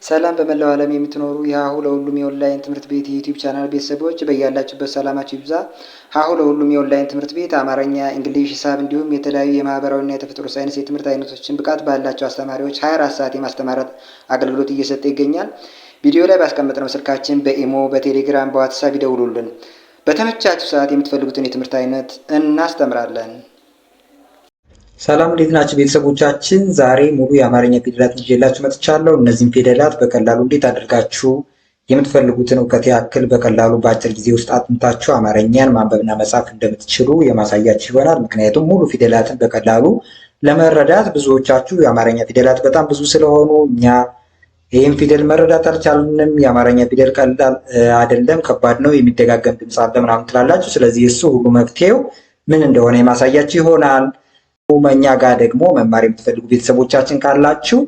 ሰላም በመላው ዓለም የምትኖሩ የሀሁ ለሁሉም የኦንላይን ትምህርት ቤት የዩቲዩብ ቻናል ቤተሰቦች በያላችሁበት ሰላማችሁ ይብዛ። ሀሁ ለሁሉም የኦንላይን ትምህርት ቤት አማርኛ፣ እንግሊዝ፣ ሂሳብ እንዲሁም የተለያዩ የማህበራዊና የተፈጥሮ ሳይንስ የትምህርት አይነቶችን ብቃት ባላቸው አስተማሪዎች 24 ሰዓት የማስተማር አገልግሎት እየሰጠ ይገኛል። ቪዲዮ ላይ ባስቀመጥነው ስልካችን በኢሞ፣ በቴሌግራም፣ በዋትሳፕ ይደውሉልን። በተመቻችሁ ሰዓት የምትፈልጉትን የትምህርት አይነት እናስተምራለን። ሰላም እንዴት ናችሁ ቤተሰቦቻችን? ዛሬ ሙሉ የአማርኛ ፊደላትን ይዤላችሁ መጥቻለሁ። እነዚህም ፊደላት በቀላሉ እንዴት አድርጋችሁ የምትፈልጉትን እውቀት ያክል በቀላሉ በአጭር ጊዜ ውስጥ አጥንታችሁ አማርኛን ማንበብና መጻፍ እንደምትችሉ የማሳያችሁ ይሆናል። ምክንያቱም ሙሉ ፊደላትን በቀላሉ ለመረዳት ብዙዎቻችሁ የአማርኛ ፊደላት በጣም ብዙ ስለሆኑ እኛ ይህም ፊደል መረዳት አልቻልንም፣ የአማርኛ ፊደል ቀላል አይደለም፣ ከባድ ነው፣ የሚደጋገም ድምፅ አለ ምናምን ትላላችሁ። ስለዚህ እሱ ሁሉ መፍትሄው ምን እንደሆነ የማሳያችሁ ይሆናል። እኛ ጋር ደግሞ መማር የምትፈልጉ ቤተሰቦቻችን ካላችሁ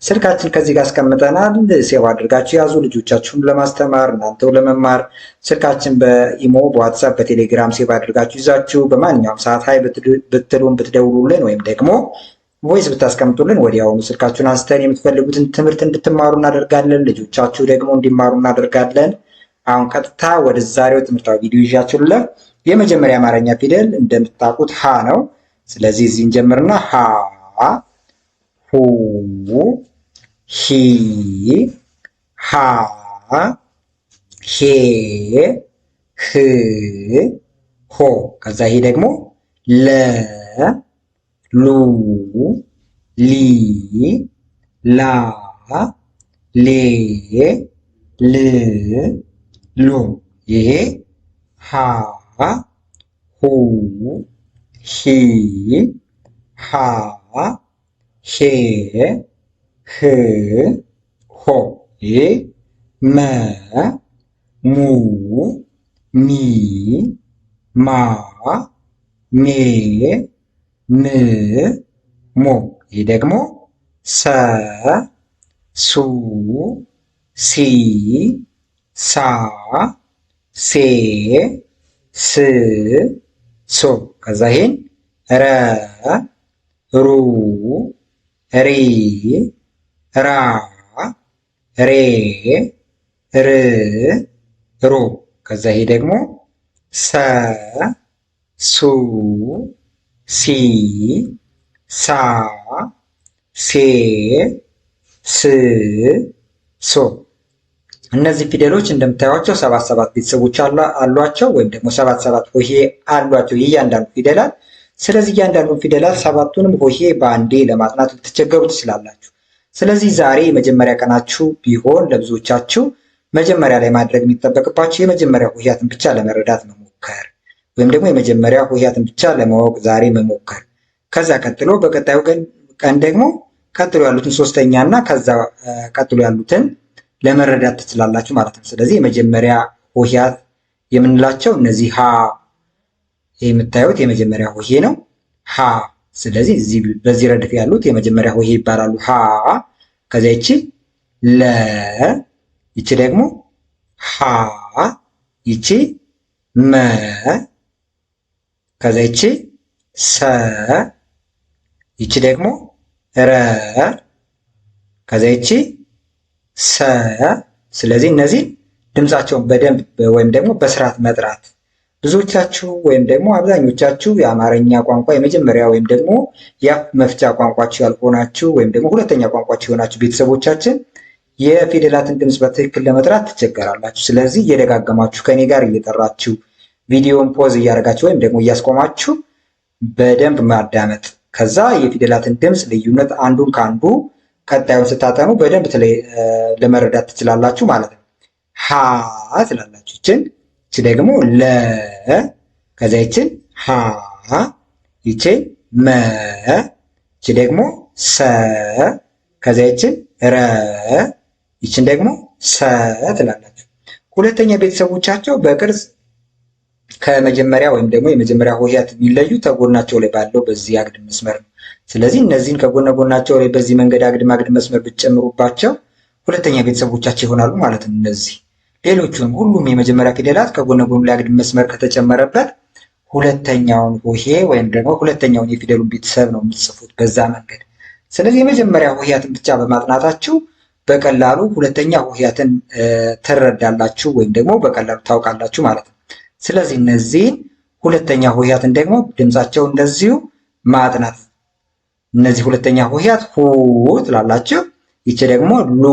ስልካችን ከዚህ ጋር አስቀምጠናል። ሴቭ አድርጋችሁ ያዙ። ልጆቻችሁን ለማስተማር እናንተው ለመማር ስልካችን በኢሞ፣ በዋትሳፕ፣ በቴሌግራም ሴቭ አድርጋችሁ ይዛችሁ በማንኛውም ሰዓት ሀይ ብትሉን ብትደውሉልን ወይም ደግሞ ቮይስ ብታስቀምጡልን ወዲያውኑ ስልካችሁን አንስተን የምትፈልጉትን ትምህርት እንድትማሩ እናደርጋለን። ልጆቻችሁ ደግሞ እንዲማሩ እናደርጋለን። አሁን ቀጥታ ወደ ዛሬው ትምህርታዊ ቪዲዮ ይዣችሁልህ። የመጀመሪያ አማርኛ ፊደል እንደምታውቁት ሀ ነው። ስለዚህ እዚህ እንጀምርና ሀ፣ ሁ፣ ሂ፣ ሃ፣ ሄ፣ ህ፣ ሆ። ከዛ ይሄ ደግሞ ለ፣ ሉ፣ ሊ፣ ላ፣ ሌ፣ ል፣ ሉ። ይሄ ሀ፣ ሁ፣ ሂ፣ ሃ፣ ሄ፣ ህ፣ ሆ። ይሄ መ፣ ሙ፣ ሚ፣ ማ፣ ሜ፣ ም፣ ሞ። ይህ ደግሞ ሰ፣ ሱ፣ ሲ፣ ሳ፣ ሴ፣ ስ፣ ሶ። ከዛ ይሄን ረ፣ ሩ፣ ሪ፣ ራ፣ ሬ፣ ር፣ ሮ። ከዛ ይሄ ደግሞ ሰ፣ ሱ፣ ሲ፣ ሳ፣ ሴ፣ ስ፣ ሶ። እነዚህ ፊደሎች እንደምታዩቸው 77 ቤተሰቦች አሏቸው ወይም ደግሞ 77 ሆሄ አሏቸው የእያንዳንዱ ፊደላት። ስለዚህ እያንዳንዱ ፊደላት ሰባቱንም ሆሄ በአንዴ ለማጥናት ልትቸገሩ ትችላላችሁ። ስለዚህ ዛሬ የመጀመሪያ ቀናችሁ ቢሆን ለብዙዎቻችሁ መጀመሪያ ላይ ማድረግ የሚጠበቅባችሁ የመጀመሪያ ሆሄያትን ብቻ ለመረዳት መሞከር ወይም ደግሞ የመጀመሪያ ሆሄያትን ብቻ ለማወቅ ዛሬ መሞከር። ከዛ ቀጥሎ በቀጣዩ ቀን ደግሞ ቀጥሎ ያሉትን ሶስተኛ እና ከዛ ቀጥሎ ያሉትን ለመረዳት ትችላላችሁ ማለት ነው። ስለዚህ የመጀመሪያ ሆሄያት የምንላቸው እነዚህ ሀ የምታዩት የመጀመሪያ ሆሄ ነው ሀ። ስለዚህ እዚህ በዚህ ረድፍ ያሉት የመጀመሪያ ሆሄ ይባላሉ ሀ። ከዛ ይቺ ለ፣ ይቺ ደግሞ ሀ፣ ይቺ መ፣ ከዛ ይቺ ሰ፣ ይቺ ደግሞ ረ፣ ከዛ ይቺ ሰ። ስለዚህ እነዚህ ድምፃቸውን በደንብ ወይም ደግሞ በስርዓት መጥራት ብዙዎቻችሁ ወይም ደግሞ አብዛኞቻችሁ የአማርኛ ቋንቋ የመጀመሪያ ወይም ደግሞ የአፍ መፍቻ ቋንቋችሁ ያልሆናችሁ ወይም ደግሞ ሁለተኛ ቋንቋችሁ የሆናችሁ ቤተሰቦቻችን የፊደላትን ድምፅ በትክክል ለመጥራት ትቸገራላችሁ። ስለዚህ እየደጋገማችሁ ከኔ ጋር እየጠራችሁ ቪዲዮን ፖዝ እያደረጋችሁ ወይም ደግሞ እያስቆማችሁ በደንብ ማዳመጥ፣ ከዛ የፊደላትን ድምፅ ልዩነት አንዱን ከአንዱ ቀጣዩን ስታጠኑ በደንብ ለመረዳት ትችላላችሁ ማለት ነው። ሀ ትላላችሁ። ይቺ ደግሞ ለ፣ ከዛ ይችን ሀ፣ ይችን መ፣ ይቺ ደግሞ ሰ፣ ከዛ ይችን ረ፣ ይችን ደግሞ ሰ ትላላችሁ። ሁለተኛ ቤተሰቦቻቸው በቅርጽ ከመጀመሪያ ወይም ደግሞ የመጀመሪያ ሆሄያት የሚለዩ ተጎናቸው ላይ ባለው በዚህ አግድም መስመር ነው። ስለዚህ እነዚህን ከጎነ ጎናቸው ላይ በዚህ መንገድ አግድም መስመር ብትጨምሩባቸው ሁለተኛ ቤተሰቦቻቸው ይሆናሉ ማለት ነው። እነዚህ ሌሎቹንም ሁሉም የመጀመሪያ ፊደላት ከጎነ ጎኑ ላይ አግድም መስመር ከተጨመረበት ሁለተኛውን ሆሄ ወይም ደግሞ ሁለተኛውን የፊደሉን ቤተሰብ ነው የምትጽፉት በዛ መንገድ። ስለዚህ የመጀመሪያ ሆሄያትን ብቻ በማጥናታችሁ በቀላሉ ሁለተኛ ሆሄያትን ትረዳላችሁ ወይም ደግሞ በቀላሉ ታውቃላችሁ ማለት ነው። ስለዚህ እነዚህን ሁለተኛ ሆሄያትን ደግሞ ድምፃቸው እንደዚሁ ማጥናት። እነዚህ ሁለተኛ ሆሄያት ሁ ትላላችሁ፣ ይቺ ደግሞ ሉ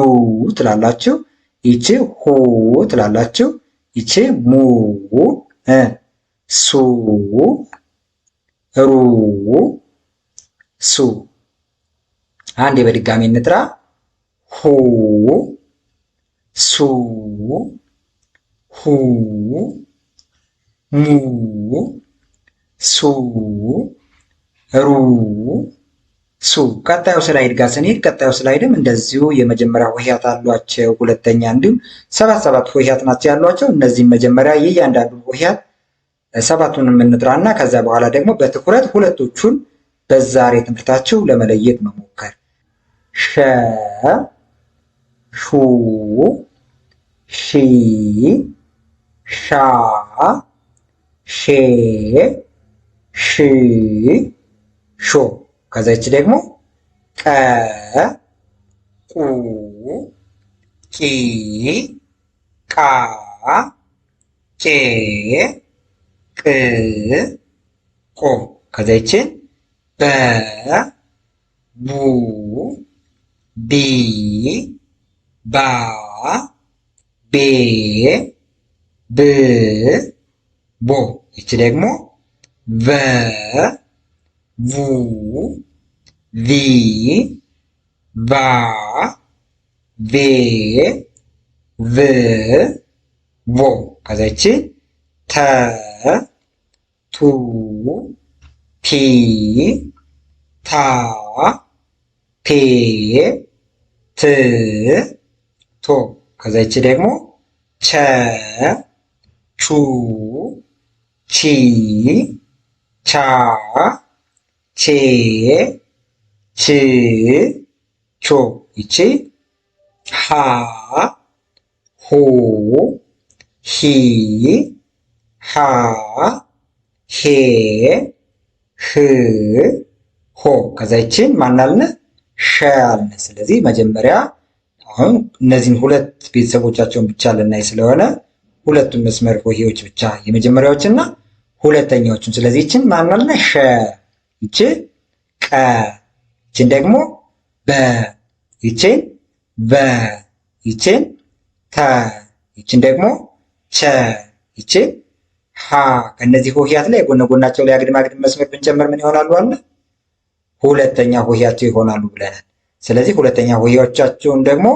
ትላላችሁ፣ ይቺ ሁ ትላላችሁ፣ ይቺ ሙ፣ ሱ፣ ሩ፣ ሱ። አንዴ በድጋሚ እንጥራ። ሁ፣ ሱ፣ ሁ፣ ሙ፣ ሱ፣ ሩ፣ ሱ። ቀጣዩ ስላይድ ጋር ስንሄድ ቀጣዩ ስላይድም እንደዚሁ የመጀመሪያ ሆሄያት አሏቸው፣ ሁለተኛ እንዲሁም ሰባት ሆሄያት ናቸው ያሏቸው። እነዚህም መጀመሪያ የእያንዳንዱ ሆሄያት ሰባቱን የምንጥራና ከዛ በኋላ ደግሞ በትኩረት ሁለቶቹን በዛሬ ትምህርታችሁ ለመለየት መሞከር። ሸ፣ ሹ፣ ሺ፣ ሻ፣ ሼ፣ ሽ፣ ሾ። ከዛ ይቺ ደግሞ ቀ፣ ቁ፣ ቂ፣ ቃ፣ ቄ፣ ቅ፣ ቆ። ከዛ ይችን በ፣ ቡ፣ ቢ፣ ባ፣ ቤ፣ ብ፣ ቦ። ይቺ ደግሞ ቨ፣ ቡ፣ ቪ፣ ቫ፣ ቬ፣ ቭ፣ ቮ። ከዛ ይቺ ተ፣ ቱ፣ ቲ፣ ታ፣ ቴ፣ ት፣ ቶ። ከዛ ይቺ ደግሞ ቸ፣ ቹ፣ ቺ፣ ቻ፣ ቼ፣ ች፣ ቾ። ይቺ ሃ፣ ሁ፣ ሂ፣ ሃ፣ ሄ፣ ህ፣ ሆ። ከዛ ይችን ማናልነ ሸ አልነ። ስለዚህ መጀመሪያ አሁን እነዚህን ሁለት ቤተሰቦቻቸውን ብቻ ልናይ ስለሆነ ሁለቱን መስመር ሆሄዎች ብቻ የመጀመሪያዎችና ሁለተኛዎቹን። ስለዚህ ይችን ማናልነ ሸ፣ ይች ቀ፣ ይችን ደግሞ በ፣ ይችን በ፣ ይችን ተ፣ ይችን ደግሞ ቸ፣ ይችን ሀ። ከእነዚህ ሆሄያት ላይ የጎነ ጎናቸው ላይ አግድም አግድም መስመር ብንጨምር ምን ይሆናሉ አለ? ሁለተኛ ሆሄያቸው ይሆናሉ ብለናል። ስለዚህ ሁለተኛ ሆሄዎቻቸውን ደግሞ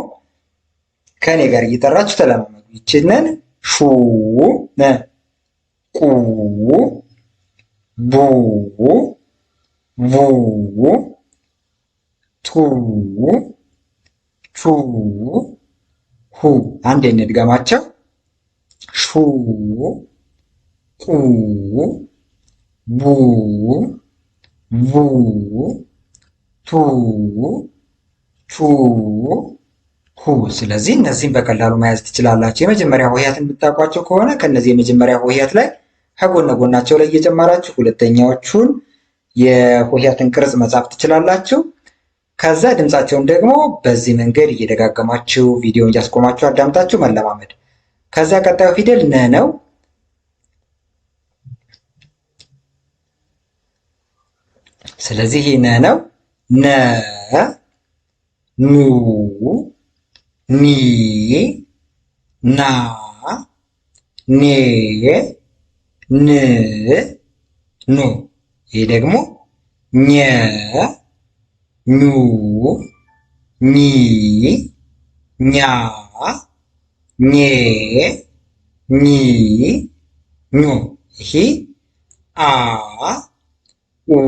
ከኔ ጋር እየጠራችሁ ተለማመዱ። ይችንን ሹ፣ ቁ፣ ቡ፣ ቡ፣ ቱ፣ ቹ፣ ሁ። አንድ እንድገማቸው። ሹ፣ ቁ፣ ቡ፣ ቡ፣ ቱ፣ ቹ፣ ሁ። ስለዚህ እነዚህም በቀላሉ መያዝ ትችላላችሁ። የመጀመሪያ ሆሄያትን የምታውቋቸው ከሆነ ከነዚህ የመጀመሪያ ሆሄያት ላይ ከጎነ ጎናቸው ላይ እየጨመራችሁ ሁለተኛዎቹን የሆሄያትን ቅርጽ መጻፍ ትችላላችሁ። ከዛ ድምፃቸውን ደግሞ በዚህ መንገድ እየደጋገማችሁ ቪዲዮን እያስቆማችሁ አዳምጣችሁ መለማመድ። ከዛ ቀጣዩ ፊደል ነ ነው። ስለዚህ ይህ ነ ነው። ነ፣ ኑ፣ ኒ፣ ና፣ ኔ፣ ን፣ ኖ። ይህ ደግሞ ኘ፣ ኙ፣ ኚ፣ ኛ፣ ኜ፣ ኚ፣ ኞ። ይህ አ፣ ኡ፣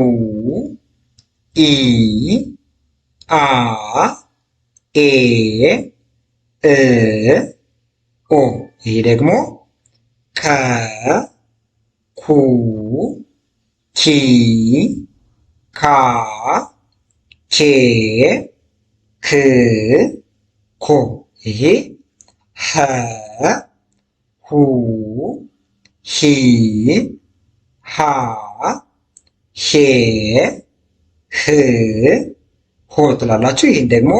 ኢ፣ አ፣ ኤ፣ እ፣ ኦ። ይህ ደግሞ ከ፣ ኩ፣ ኪ፣ ካ፣ ኬ፣ ክ፣ ኮ። ይሄ ሀ፣ ሁ፣ ሂ፣ ሃ፣ ሄ፣ ህ፣ ሆ ትላላችሁ። ይህን ደግሞ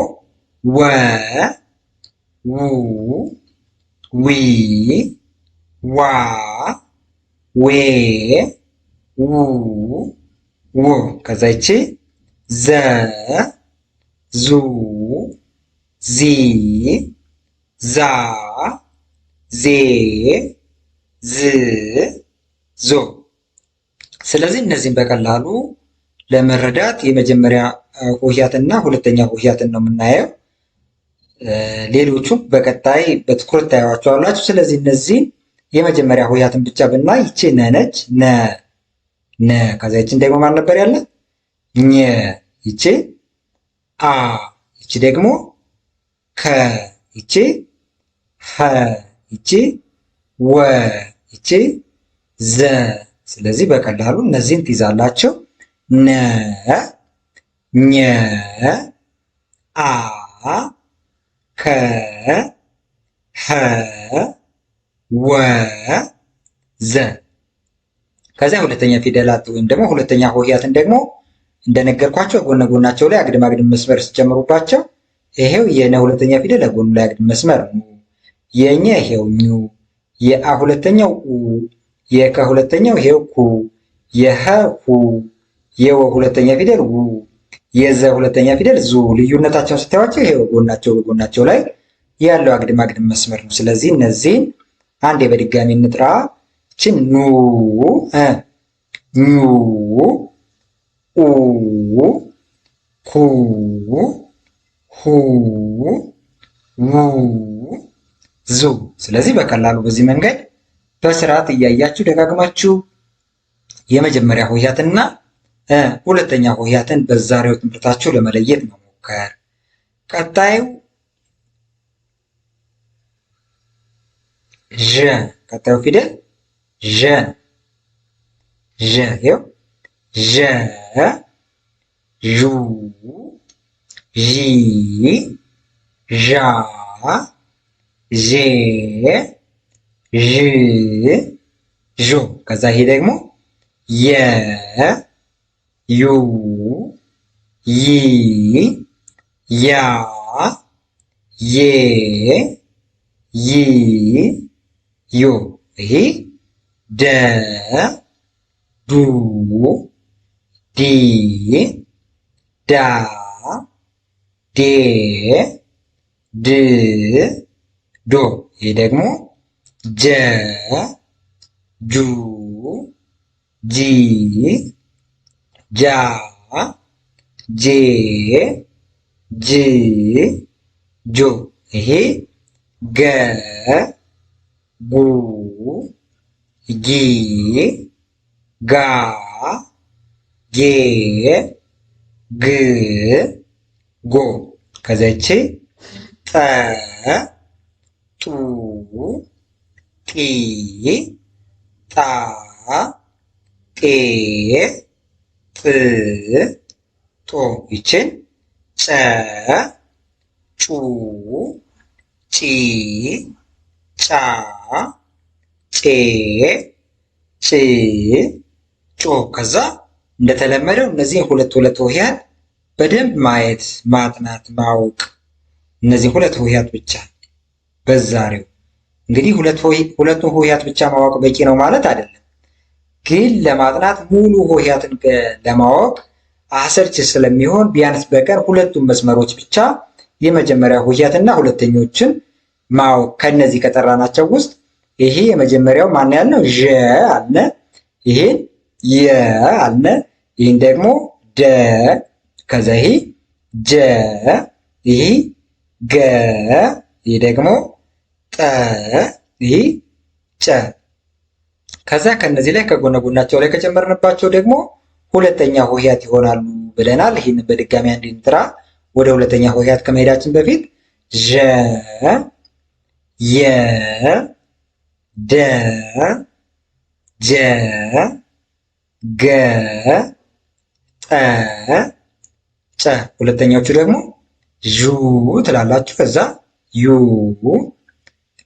ወ፣ ዊ ዋ ዌ ው ከዛ ይቺ ዘ ዙ ዚ ዛ ዜ ዝ ዞ። ስለዚህ እነዚህን በቀላሉ ለመረዳት የመጀመሪያ ሆሄያትና ሁለተኛ ሆሄያትን ነው የምናየው። ሌሎቹም በቀጣይ በትኩረት ታዩዋቸዋላችሁ። ስለዚህ እነዚህን የመጀመሪያ ሆሄያትን ብቻ ብናይ ይቺ ነ ነች። ነ ነ ከዛ ይቺን ደግሞ ማን ነበር ያለ? ኘ ይቺ አ ይቺ ደግሞ ከ ይቺ ሀ ይቺ ወ ይቺ ዘ። ስለዚህ በቀላሉ እነዚህን ትይዛላችሁ። ነ ኘ አ ከ ሀ ወ ዘ። ከዚያ ሁለተኛ ፊደላት ወይም ደግሞ ሁለተኛ ሆሄያትን ደግሞ እንደነገርኳቸው ጎነ ጎናቸው ላይ አግድም አግድም መስመር ሲጨምሩባቸው ይሄው የነ ሁለተኛ ፊደል ጎኑ ላይ አግድም መስመር ነው። የኘ ይሄው ኙ፣ የአ ሁለተኛው ኡ፣ የከ ሁለተኛው ይሄው ኩ፣ የሀ ሁ፣ የወ ሁለተኛ ፊደል ው፣ የዘ ሁለተኛ ፊደል ዙ። ልዩነታቸውን ስታዩዋቸው ይሄው ጎናቸው ላይ ያለው አግድም አግድም መስመር ነው። ስለዚህ እነዚህን አንዴ በድጋሚ እንጥራ። ችን ኑ ኙ ኡ ኩ ሁ ው ዙ። ስለዚህ በቀላሉ በዚህ መንገድ በስርዓት እያያችሁ ደጋግማችሁ የመጀመሪያ ሆሄያትና ሁለተኛ ሆሄያትን በዛሬው ትምህርታችሁ ለመለየት መሞከር። ቀጣዩ ዠ፣ ቀጣዩ ፊደል ዠ ዠ ይኸው ዠ ዡ ዢ ዣ ዤ ዥ ዦ። ከዛ ይሄ ደግሞ የ ዩ ይ ያ ዬ ይ ዮ። ይሄ ደ ዱ ዲ ዳ ዴ ድ ዶ። ይሄ ደግሞ ጀ ጁ ጂ ጃ ጄ ጅ ጆ። ይሄ ገ ጉ ጊ ጋ ጌ ግ ጎ። ከዚያች ጠ ጡ ጢ ጣ ጤ ጥ ጦ። ይችን ጨ ጩ ጪ ጫ ጬ ጭ ጮ። ከዛ እንደተለመደው እነዚህን ሁለት ሆሄያት በደንብ ማየት፣ ማጥናት፣ ማወቅ። እነዚህ ሁለት ሆሄያት ብቻ በዛሬው እንግዲህ ሁለቱን ሆሄያት ብቻ ማወቅ በቂ ነው ማለት አይደለም። ግን ለማጥናት ሙሉ ሆሄያትን ለማወቅ አሰልች ስለሚሆን ቢያንስ በቀን ሁለቱን መስመሮች ብቻ የመጀመሪያ ሆሄያትና ሁለተኞችን ማወቅ። ከነዚህ ከጠራናቸው ውስጥ ይሄ የመጀመሪያው ማን ያልነው ዠ አለ፣ ይሄን የ አለ፣ ይህን ደግሞ ደ፣ ከዛ ይሄ ጀ፣ ይሄ ገ፣ ይሄ ደግሞ ጠ፣ ይሄ ጨ። ከዛ ከነዚህ ላይ ከጎነ ጎናቸው ላይ ከጨመርንባቸው ደግሞ ሁለተኛ ሆሄያት ይሆናሉ ብለናል። ይህን በድጋሚ አንድ እንጥራ። ወደ ሁለተኛ ሆሄያት ከመሄዳችን በፊት ዠ፣ የ፣ ደ፣ ጀ፣ ገ፣ ጠ፣ ጨ። ሁለተኛዎቹ ደግሞ ዡ ትላላችሁ። ከዛ ዩ፣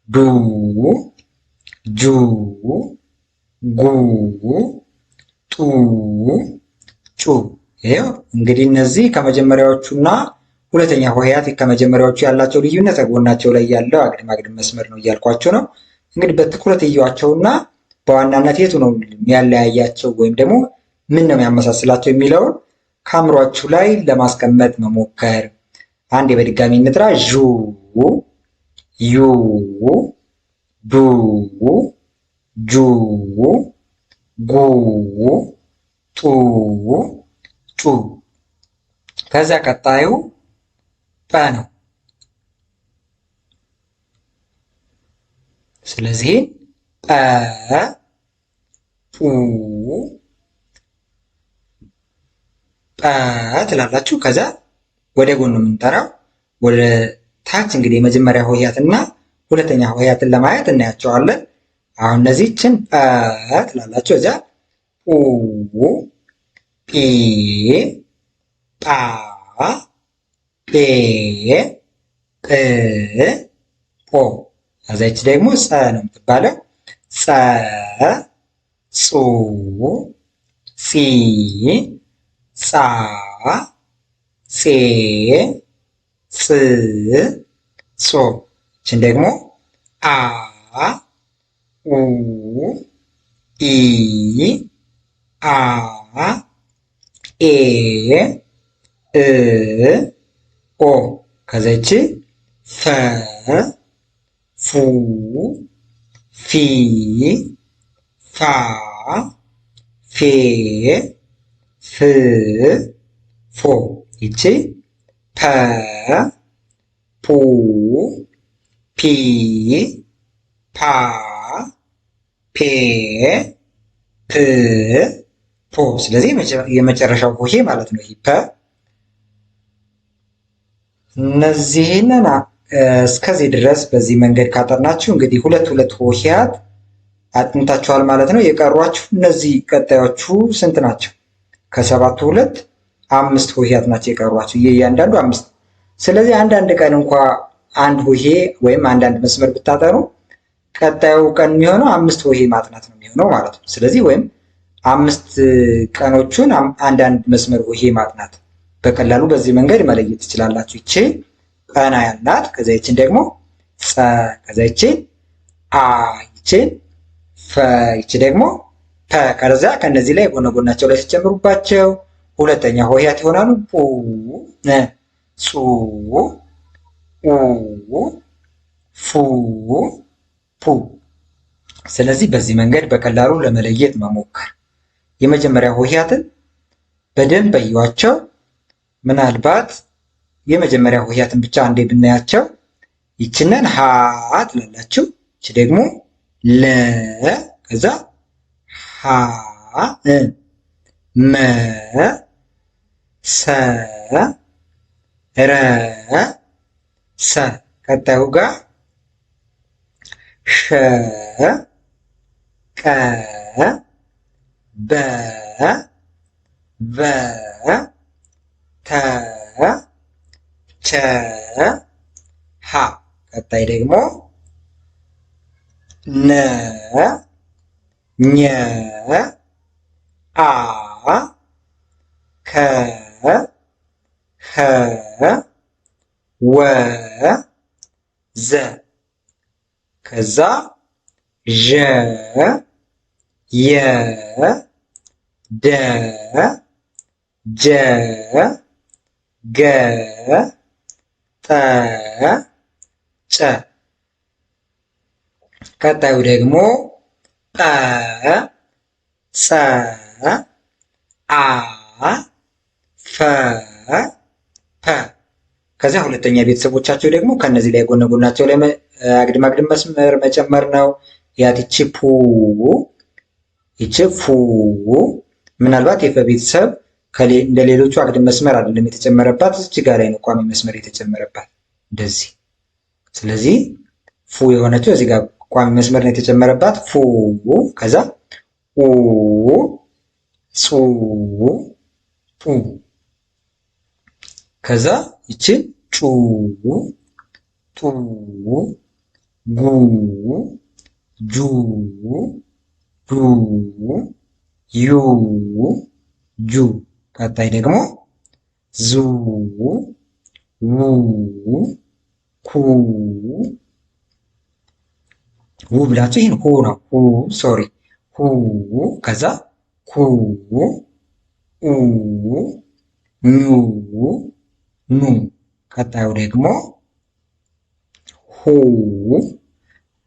ዱ፣ ጁ፣ ጉ፣ ጡ፣ ጩ። ይሄው እንግዲህ እነዚህ ከመጀመሪያዎቹና ሁለተኛ ሆሄያት ከመጀመሪያዎቹ ያላቸው ልዩነት ጎናቸው ላይ ያለው አግድም አግድም መስመር ነው እያልኳቸው ነው። እንግዲህ በትኩረት እዩዋቸውና በዋናነት የቱ ነው የሚያለያያቸው ወይም ደግሞ ምን ነው የሚያመሳስላቸው የሚለውን ከአእምሯችሁ ላይ ለማስቀመጥ መሞከር። አንዴ በድጋሚ እንጥራ። ዡ፣ ዩ፣ ዱ፣ ጁ፣ ጉ፣ ጡ፣ ጩ። ከዛ ቀጣዩ ጰ ነው። ስለዚህ ጰ፣ ጱ፣ ጰ ትላላችሁ። ከዛ ወደ ጎን ነው የምንጠራው። ወደ ታች እንግዲህ የመጀመሪያ ሆሄያትና ሁለተኛ ሆሄያትን ለማየት እናያቸዋለን። አሁን እነዚህችን ጰ ትላላችሁ። እዚያ ጱ፣ ጲ፣ ጳ፣ ጴ፣ ጵ፣ ጶ። ከዛች ደግሞ ጸ ነው የምትባለው። ጸ፣ ጹ፣ ጺ፣ ጻ፣ ጼ፣ ጽ፣ ጾ። ይችን ደግሞ አ፣ ኡ፣ ኢ፣ አ፣ ኤ፣ እ፣ ኦ። ከዛች ፈ፣ ፉ፣ ፊ፣ ፋ፣ ፌ፣ ፍ፣ ፎ። ይቺ ፐ፣ ፑ፣ ፒ፣ ፓ፣ ፔ፣ ፕ፣ ፖ። ስለዚህ የመጨረሻው ሆሄ ማለት ነው ፐ። እነዚህንን እስከዚህ ድረስ በዚህ መንገድ ካጠናችሁ እንግዲህ ሁለት ሆሄያት አጥንታችኋል ማለት ነው። የቀሯችሁ እነዚህ ቀጣዮቹ ስንት ናቸው? ከሰባቱ 5 ሆሄያት ናቸው የቀሯችሁ፣ እያንዳንዱ 5። ስለዚህ አንዳንድ ቀን እንኳ አንድ ሆሄ ወይም አንዳንድ መስመር ብታጠኑ ቀጣዩ ቀን የሚሆነው 5 ሆሄ ማጥናት ነው የሚሆነው ማለት ነው። ስለዚህ ወይም 5 ቀኖቹን አንዳንድ መስመር ሆሄ ማጥናት በቀላሉ በዚህ መንገድ መለየት ትችላላችሁ። ይቺ ቀና ያላት፣ ከዛ ይችን ደግሞ ጸ፣ ከዛ ይችን አ፣ ይችን ፈ፣ ይቺ ደግሞ ፐ። ከዛ ከነዚህ ላይ ጎነ ጎናቸው ላይ ሲጨምሩባቸው ሁለተኛ ሆሄያት ይሆናሉ። ፑ፣ ጹ፣ ኡ፣ ፉ፣ ፑ። ስለዚህ በዚህ መንገድ በቀላሉ ለመለየት መሞከር። የመጀመሪያ ሆሄያትን በደንብ እዩዋቸው። ምናልባት የመጀመሪያ ሆሄያትን ብቻ አንዴ ብናያቸው ይችንን ሀ ትላላችሁ። ይቺ ደግሞ ለ፣ ከዛ ሀ፣ መ፣ ሰ፣ ረ፣ ሰ። ቀጣዩ ጋር ሸ፣ ቀ፣ በ፣ ቨ፣ ተ፣ ቸ፣ ሀ። ቀጣይ ደግሞ ነ፣ ኘ፣ አ፣ ከ፣ ኸ፣ ወ፣ ዘ። ከዛ ዠ፣ የ፣ ደ፣ ጀ፣ ገ፣ ጠ፣ ጨ። ቀጣዩ ደግሞ ጠ፣ ጸ፣ አ፣ ፈ፣ ፐ። ከዚያ ሁለተኛ ቤተሰቦቻቸው ደግሞ ከነዚህ ላይ ጎነ ጎናቸው ላይ አግድም አግድም መስመር መጨመር ነው። ያት ይቺ ፑ፣ ይቺ ፉ። ምናልባት የፈ ቤተሰብ እንደ ሌሎቹ አግድም መስመር አይደለም የተጨመረባት፣ እዚህ ጋር ላይ ነው ቋሚ መስመር የተጨመረባት እንደዚህ። ስለዚህ ፉ የሆነችው እዚህ ጋር ቋሚ መስመር ነው የተጨመረባት ፉ። ከዛ ኡ፣ ጹ፣ ጡ። ከዛ ይችን ጩ፣ ጡ፣ ጉ፣ ጁ፣ ዱ፣ ዩ፣ ጁ። ቀጣይ ደግሞ ዙ፣ ኩ ብላችሁ ይህን ሁ ነው። ሶሪ ሁ ከዛ ኩ ኙ ኑ። ቀጣዩ ደግሞ ሁ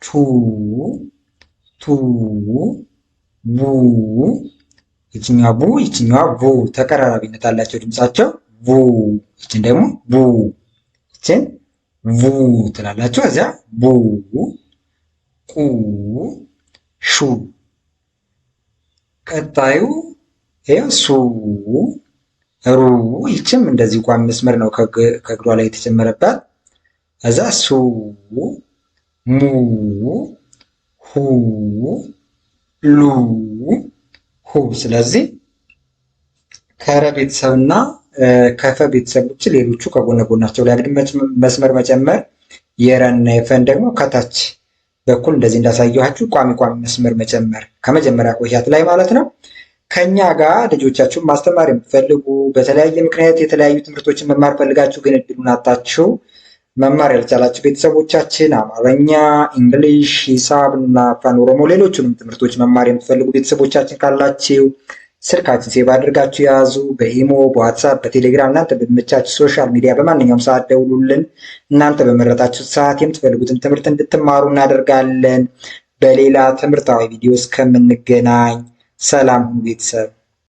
ቹ ቱ ቡ። ይችኛዋ ቡ ይችኛዋ ቡ ተቀራራቢነት አላቸው ድምጻቸው። ቡ ይችን ደግሞ ቡ ይችን ቡ ትላላችሁ። እዚያ ቡ ቁ ሹ። ቀጣዩ ሱ ሩ። ይችም እንደዚህ ቋሚ መስመር ነው ከእግሯ ላይ የተጨመረባት። እዛ ሱ mu ሁ ሉ ሁ። ስለዚህ ከረ ቤተሰብና ከፈ ቤተሰቦች ሌሎቹ ከጎነ ጎናቸው ላይ አግድም መስመር መጨመር፣ የረና የፈን ደግሞ ከታች በኩል እንደዚህ እንዳሳየኋችሁ ቋሚ መስመር መጨመር ከመጀመሪያ ቆያት ላይ ማለት ነው። ከኛ ጋር ልጆቻችሁን ማስተማር የምትፈልጉ በተለያየ ምክንያት የተለያዩ ትምህርቶችን መማር ፈልጋችሁ ግን እድሉን አጣችሁ መማር ያልቻላችሁ ቤተሰቦቻችን አማርኛ፣ እንግሊሽ፣ ሂሳብ እና አፋን ኦሮሞ ሌሎቹንም ትምህርቶች መማር የምትፈልጉ ቤተሰቦቻችን ካላችሁ ስልካችን ሴቭ አድርጋችሁ ያዙ። በኢሞ፣ በዋትሳፕ፣ በቴሌግራም እናንተ በሚመቻችሁ ሶሻል ሚዲያ በማንኛውም ሰዓት ደውሉልን። እናንተ በመረጣችሁ ሰዓት የምትፈልጉትን ትምህርት እንድትማሩ እናደርጋለን። በሌላ ትምህርታዊ ቪዲዮ እስከምንገናኝ ሰላም ቤተሰብ።